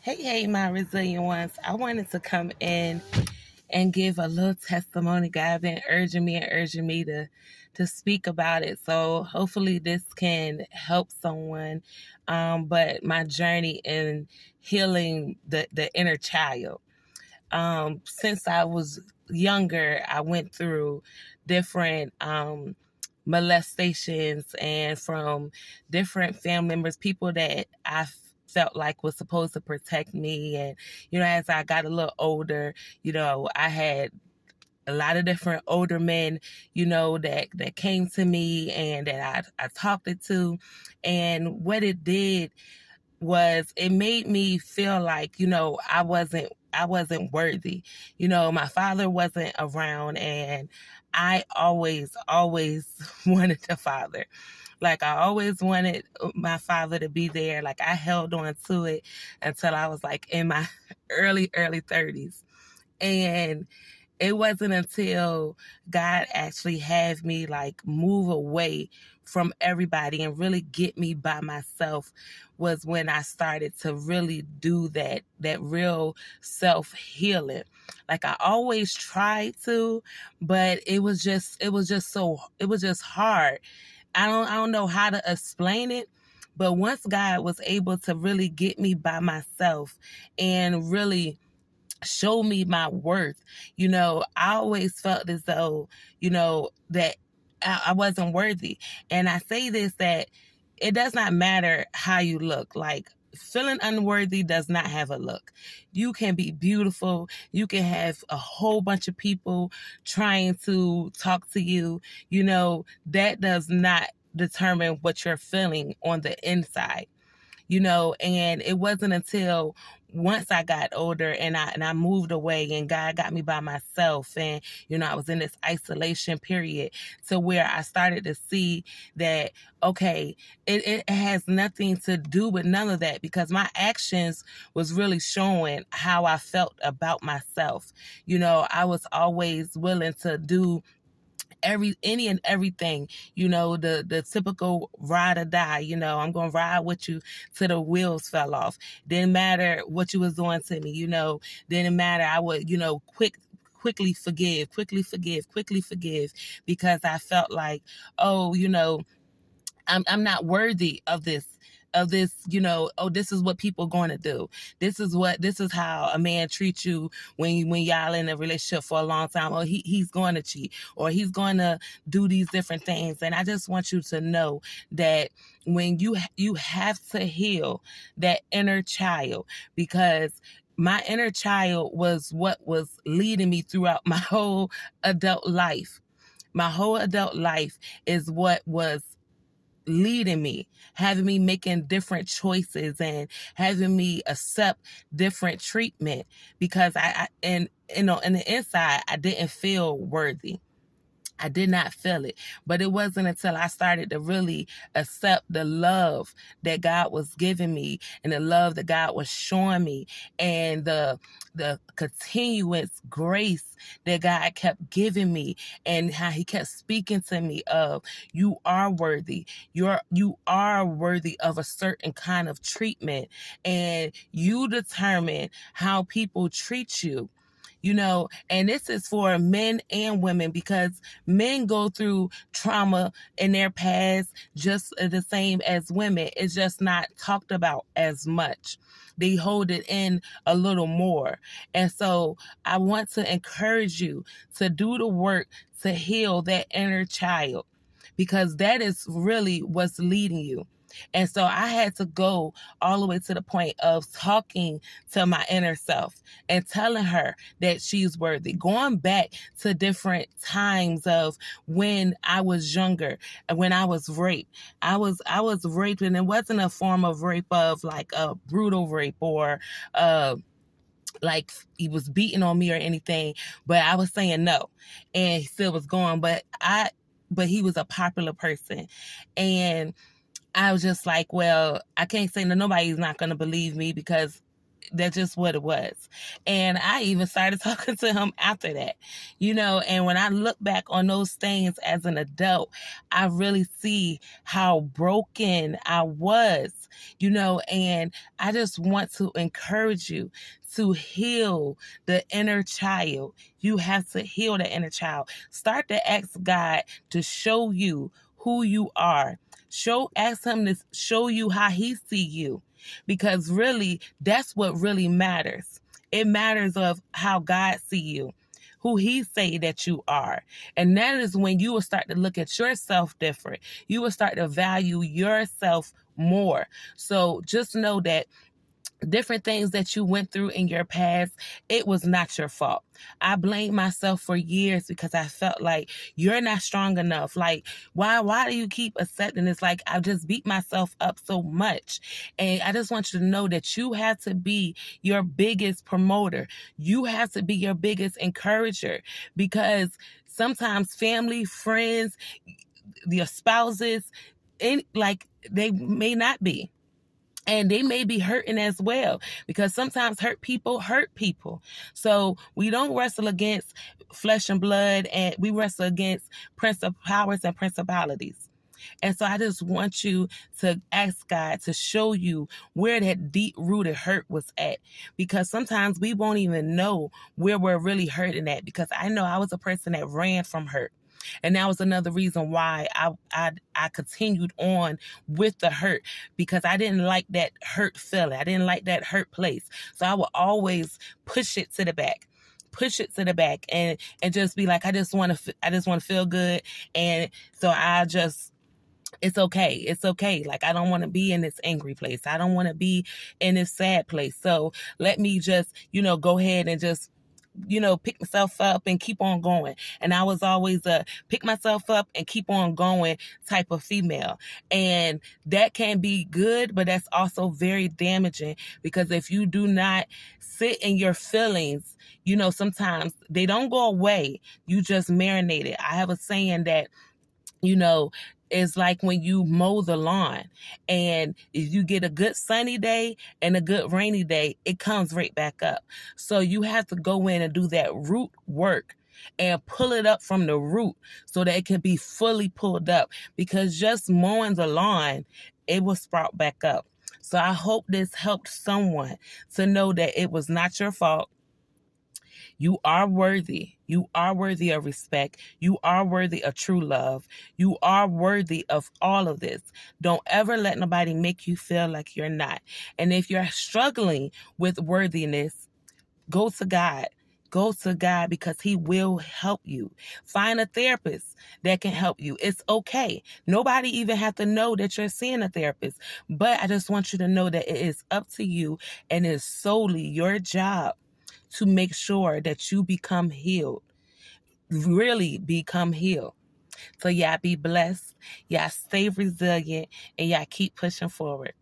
Hey, my resilient ones. I wanted to come in and give a little testimony. God been urging me to speak about it. So hopefully this can help someone. But my journey in healing the inner child. Since I was younger, I went through different molestations and from different family members, people that I felt like was supposed to protect me. And, as I got a little older, I had a lot of different older men, that came to me and that I talked it to. And what it did was it made me feel like, I wasn't worthy. My father wasn't around and I always wanted a father. Like I always wanted my father to be there. Like I held on to it until I was like in my early 30s. And it wasn't until God actually had me like move away from everybody and really get me by myself was when I started to really do that real self-healing. Like I always tried to, but it was just hard. I don't know how to explain it. But once God was able to really get me by myself and really show me my worth. I always felt as though, that I wasn't worthy. And I say this that it does not matter how you look. Like, feeling unworthy does not have a look. You can be beautiful. You can have a whole bunch of people trying to talk to you. That does not determine what you're feeling on the inside. And it wasn't until once I got older and I moved away and God got me by myself and I was in this isolation period to where I started to see that okay, it has nothing to do with none of that because my actions was really showing how I felt about myself. I was always willing to do any and everything, the typical ride or die, I'm gonna ride with you till the wheels fell off. Didn't matter what you was doing to me, didn't matter. I would, quickly forgive because I felt like, oh, I'm not worthy of this, oh, this is what people going to do. This is how a man treats you when y'all in a relationship for a long time. Or he's going to cheat or he's going to do these different things. And I just want you to know that when you have to heal that inner child, because my inner child was what was leading me throughout my whole adult life. My whole adult life is what was leading me, having me making different choices and having me accept different treatment because and in the inside, I didn't feel worthy. I did not feel it. But it wasn't until I started to really accept the love that God was giving me and the love that God was showing me and the continuous grace that God kept giving me and how he kept speaking to me of you are worthy. You are worthy of a certain kind of treatment and you determine how people treat you. And this is for men and women because men go through trauma in their past just the same as women. It's just not talked about as much. They hold it in a little more. And so I want to encourage you to do the work to heal that inner child because that is really what's leading you. And so I had to go all the way to the point of talking to my inner self and telling her that she's worthy. Going back to different times of when I was younger and when I was raped. I was raped and it wasn't a form of rape of like a brutal rape or like he was beating on me or anything, but I was saying no. And he still was going, but he was a popular person. And I was just like, well, I can't say that nobody's not going to believe me because That's just what it was. And I even started talking to him after that, and when I look back on those things as an adult, I really see how broken I was, and I just want to encourage you to heal the inner child. You have to heal the inner child. Start to ask God to show you who you are. Ask him to show you how he see you, because really that's what really matters. It matters of how God see you, who he say that you are. And that is when you will start to look at yourself different. You will start to value yourself more. So just know that different things that you went through in your past, it was not your fault. I blamed myself for years because I felt like you're not strong enough. Like, why do you keep accepting this? Like, I just beat myself up so much. And I just want you to know that you have to be your biggest promoter. You have to be your biggest encourager, because sometimes family, friends, your spouses, they may not be. And they may be hurting as well, because sometimes hurt people. So we don't wrestle against flesh and blood, and we wrestle against powers and principalities. And so I just want you to ask God to show you where that deep-rooted hurt was at, because sometimes we won't even know where we're really hurting at, because I know I was a person that ran from hurt. And that was another reason why I continued on with the hurt, because I didn't like that hurt feeling. I didn't like that hurt place. So I would always push it to the back and just be like, I just want to feel good. And so it's okay. Like, I don't want to be in this angry place. I don't want to be in this sad place. So let me just, go ahead and just, pick myself up and keep on going. And I was always a pick myself up and keep on going type of female. And that can be good, but that's also very damaging, because if you do not sit in your feelings, sometimes they don't go away. You just marinate it. I have a saying that, it's like when you mow the lawn, and if you get a good sunny day and a good rainy day, it comes right back up. So you have to go in and do that root work and pull it up from the root so that it can be fully pulled up, because just mowing the lawn, it will sprout back up. So I hope this helped someone to know that it was not your fault. You are worthy. You are worthy of respect. You are worthy of true love. You are worthy of all of this. Don't ever let nobody make you feel like you're not. And if you're struggling with worthiness, go to God. Go to God, because he will help you. Find a therapist that can help you. It's okay. Nobody even have to know that you're seeing a therapist. But I just want you to know that it is up to you, and it's solely your job to make sure that you become healed. Really become healed. So y'all be blessed. Y'all stay resilient, and y'all keep pushing forward.